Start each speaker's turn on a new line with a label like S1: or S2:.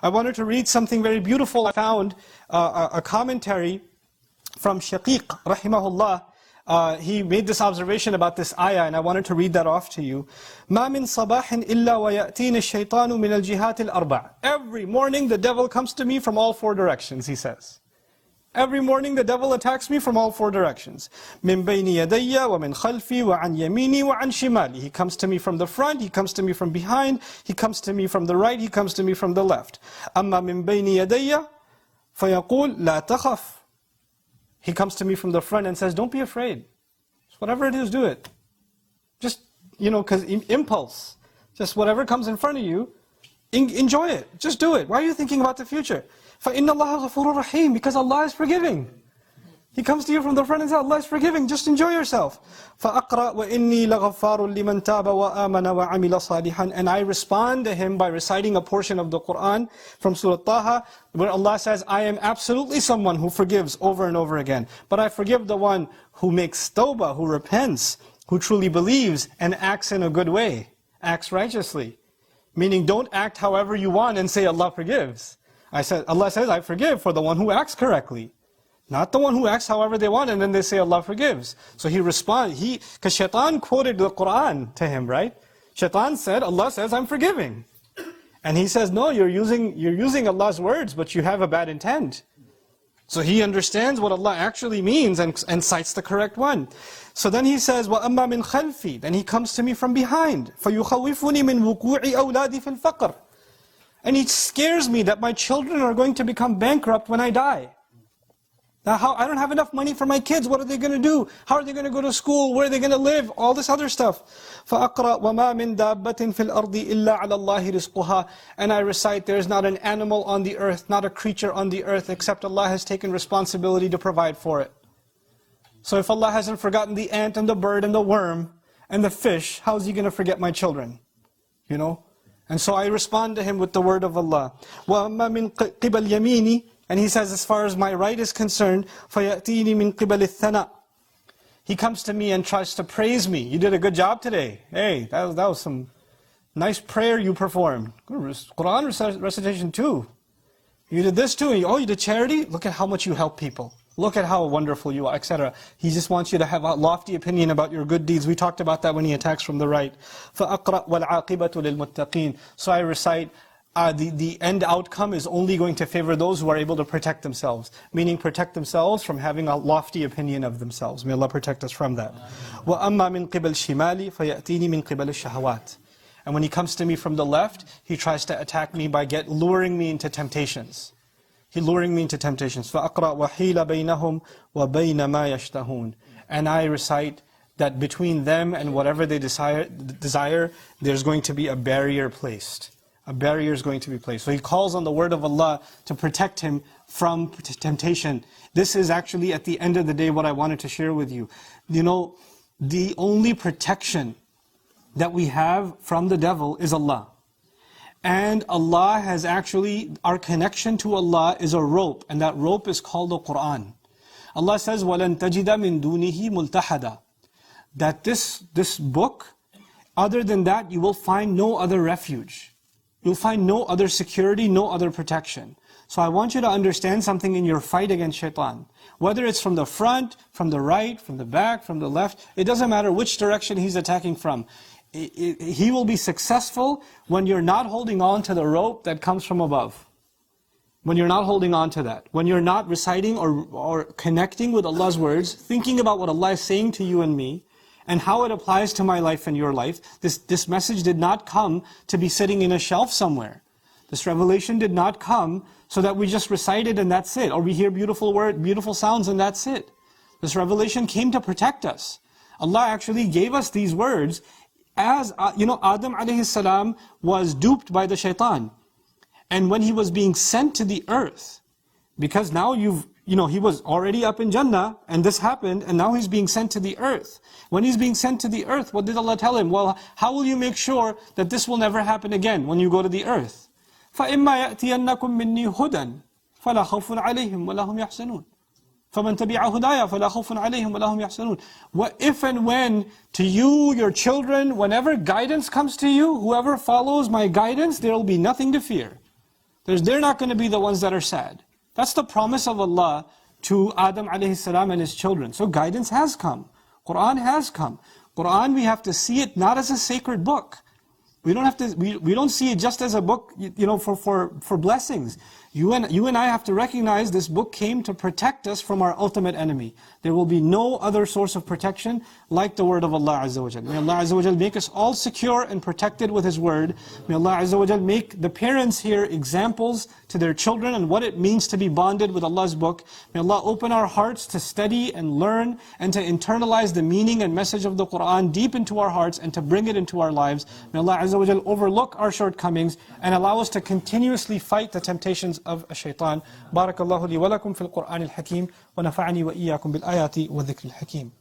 S1: I wanted to read something very beautiful. I found a commentary from Shaqiq, rahimahullah. He made this observation about this ayah, and I wanted to read that off to you. مَا مِن صَبَاحٍ إِلَّا وَيَأْتِينِ الشَّيْطَانُ مِنَ الْجِهَاتِ الْأَرْبَعِ. Every morning the devil comes to me from all four directions, he says. Every morning the devil attacks me from all four directions. مِن بَيْنِ يَدَيَّ وَمِنْ خَلْفِي وَعَنْ يَمِينِي وَعَنْ شِمَالِي. He comes to me from the front, he comes to me from behind, he comes to me from the right, he comes to me from the left. أَمَّا مِن بَيْنِ يَدَيَّ فَيَقُولُ لَا تَخَفْ. He comes to me from the front and says, don't be afraid. Just whatever it is, do it. Just, because impulse. Just whatever comes in front of you, enjoy it. Just do it. Why are you thinking about the future? فَإِنَّ اللَّهَ غَفُورٌ رَحِيمٌ. Because Allah is forgiving. He comes to you from the front and says, Allah is forgiving. Just enjoy yourself. فَأَقْرَأْ وَإِنِّي لَغَفَّارٌ لِمَنْ تَابَ وَآمَنَ وَعَمِلَ صَالِحًا. And I respond to him by reciting a portion of the Qur'an from Surah Taha, where Allah says, I am absolutely someone who forgives over and over again. But I forgive the one who makes tawbah, who repents, who truly believes and acts in a good way, acts righteously. Meaning don't act however you want and say Allah forgives. Allah says, I forgive for the one who acts correctly. Not the one who acts however they want and then they say Allah forgives. So he responds, because Shaitan quoted the Qur'an to him, right? Shaitan said, Allah says, I'm forgiving. And he says, no, you're using Allah's words, but you have a bad intent. So he understands what Allah actually means and cites the correct one. So then he says, وَأَمَّا مِنْ خَلْفِي. Then he comes to me from behind. فَيُخَوِّفُنِي مِنْ وُقُوعِ أَوْلَادِي فِي الْفَقْرِ. And he scares me that my children are going to become bankrupt when I die. Now I don't have enough money for my kids, what are they going to do? How are they going to go to school? Where are they going to live? All this other stuff. فَأَقْرَأْ وَمَا مِن دَابَّةٍ فِي الْأَرْضِ إِلَّا عَلَى اللَّهِ رِزْقُهَا. And I recite, there is not an animal on the earth, not a creature on the earth, except Allah has taken responsibility to provide for it. So if Allah hasn't forgotten the ant and the bird and the worm and the fish, how is He going to forget my children? And so I respond to him with the word of Allah. وَأَمَّا مِن قِبَلْ يَمِينِ. And he says, as far as my right is concerned, فَيَأْتِينِ مِن قِبَلِ الثَّنَاءِ. He comes to me and tries to praise me. You did a good job today. Hey, that was some nice prayer you performed. Quran recitation too. You did this too. Oh, you did charity? Look at how much you help people. Look at how wonderful you are, etc. He just wants you to have a lofty opinion about your good deeds. We talked about that when he attacks from the right. فَأَقْرَأْ وَالْعَاقِبَةُ لِلْمُتَّقِينَ. So I recite, the end outcome is only going to favor those who are able to protect themselves. Meaning protect themselves from having a lofty opinion of themselves. May Allah protect us from that. وَأَمَّا مِن قِبَلْ شِمَالِ فَيَأْتِينِ مِن قِبَلِ الشَّهَوَاتِ. And when he comes to me from the left, he tries to attack me by luring me into temptations. Luring me into temptations. فَأَقْرَأْ وَحِيلَ بَيْنَهُمْ وَبَيْنَ مَا يَشْتَهُونَ. And I recite that between them and whatever they desire, there's going to be a barrier placed. A barrier is going to be placed. So he calls on the word of Allah to protect him from temptation. This is actually at the end of the day what I wanted to share with you. The only protection that we have from the devil is Allah. And Allah has actually, our connection to Allah is a rope, and that rope is called the Qur'an. Allah says, وَلَن تَجِدَ مِن دُونِهِ مُلْتَحَدًا. That this book, other than that, you will find no other refuge. You'll find no other security, no other protection. So I want you to understand something in your fight against shaitan. Whether it's from the front, from the right, from the back, from the left, it doesn't matter which direction he's attacking from. He will be successful when you're not holding on to the rope that comes from above. When you're not holding on to that. When you're not reciting or connecting with Allah's words, thinking about what Allah is saying to you and me, and how it applies to my life and your life. This message did not come to be sitting in a shelf somewhere. This revelation did not come so that we just recite it and that's it. Or we hear beautiful sounds and that's it. This revelation came to protect us. Allah actually gave us these words as, Adam alayhi salam was duped by the shaitan. And when he was being sent to the earth, because now he was already up in Jannah, and this happened, and now he's being sent to the earth. When he's being sent to the earth, what did Allah tell him? Well, how will you make sure that this will never happen again when you go to the earth? فَإِمَّا يَأْتِيَنَّكُم مِّنِّي هُدًى فَلَا خَوْفٌ عَلَيْهِمْ وَلَا هُمْ يَحْزَنُونَ فَمَنْ تَبِعَ هُدَايَ فَلَا خَوْفٌ عَلَيْهِمْ وَلَا هُمْ يَحْزَنُونَ. What if and when to you, your children, whenever guidance comes to you, whoever follows my guidance, there will be nothing to fear. They're not going to be the ones that are sad. That's the promise of Allah to Adam alayhi salam and his children. So guidance has come. Quran has come. Quran, we have to see it not as a sacred book. We don't see it just as a book, for blessings. You and I have to recognize this book came to protect us from our ultimate enemy. There will be no other source of protection like the word of Allah Azza wa Jal. May Allah Azza wa Jal make us all secure and protected with His word. May Allah Azza wa Jal make the parents here examples to their children and what it means to be bonded with Allah's book. May Allah open our hearts to study and learn and to internalize the meaning and message of the Quran deep into our hearts and to bring it into our lives. May Allah Azza wa Jal overlook our shortcomings and allow us to continuously fight the temptations of الشيطان. بارك الله لي ولكم في القرآن الحكيم ونفعني وإياكم بالآيات والذكر الحكيم.